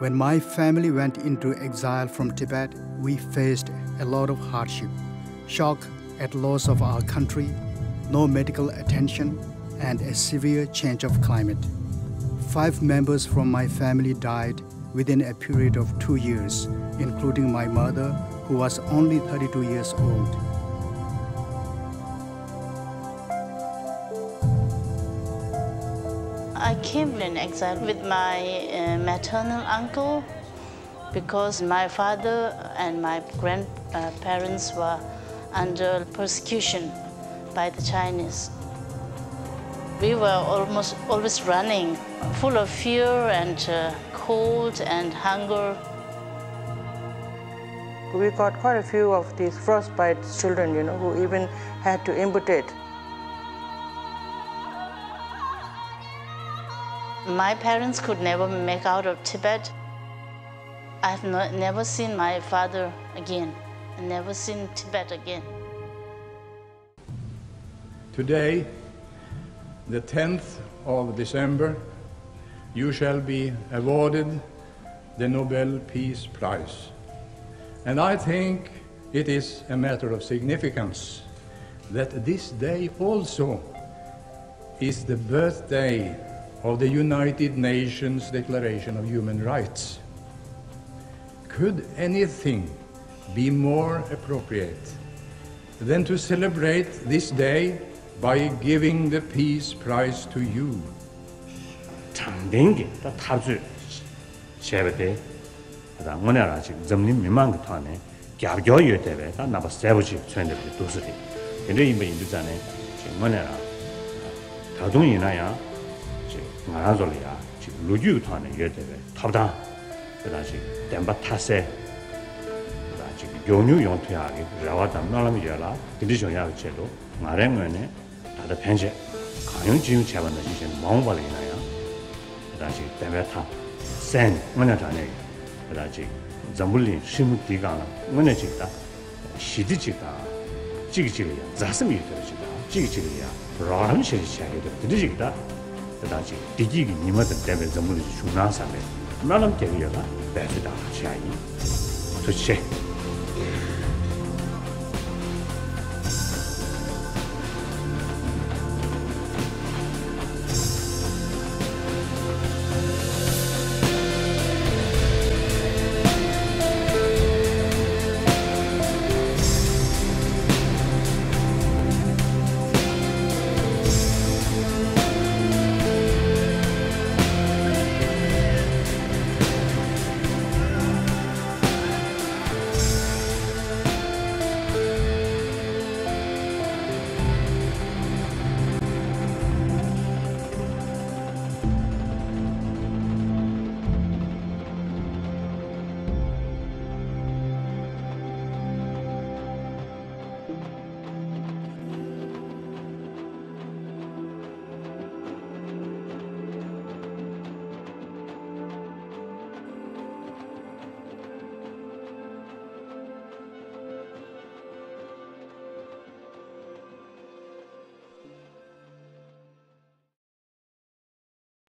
When my family went into exile from Tibet, we faced a lot of hardship, shock at loss of our country, no medical attention, and a severe change of climate. 5 members from my family died within a period of 2 years, including my mother, who was only 32 years old. I came in exile with my maternal uncle because my father and my grandparents were under persecution by the Chinese. We were almost always running, full of fear and cold and hunger. We got quite a few of these frostbite children, who even had to amputate. My parents could never make out of Tibet. I've never seen my father again. I've never seen Tibet again. Today, the 10th of December, you shall be awarded the Nobel Peace Prize. And I think it is a matter of significance that this day also is the birthday of the United Nations Declaration of Human Rights. Could anything be more appropriate than to celebrate this day by giving the Peace Prize to you? 장dengi 다 탑주 셰베데 다 뭐냐라 지금 점림 미만 그 통에 갸겨여 되베 다 나바 세부지 전데 도스리 근데 이미 인도잖아요 지금 뭐냐라 다동이나야 지금 말아줄이야 지금 루주 통에 여되베 탑다 그다지 댐바 타세 그다지 용유 용퇴하게 라와다 나라미 열라 근데 정야 제도 말행면에 다들 편제 강용 지금 제반의 지시는 마음발이나요 그다지 댐베타 센 뭐냐 전에 그다지 점불린 심디가 뭐냐 지다 시디지다 지기지리야 자스미 되지다 지기지리야 브라운시 시야에도 드리지다 그다지 디기기 님한테 댐베 점불린 중나사네 나는 개리야가 배주다 시야이 도대체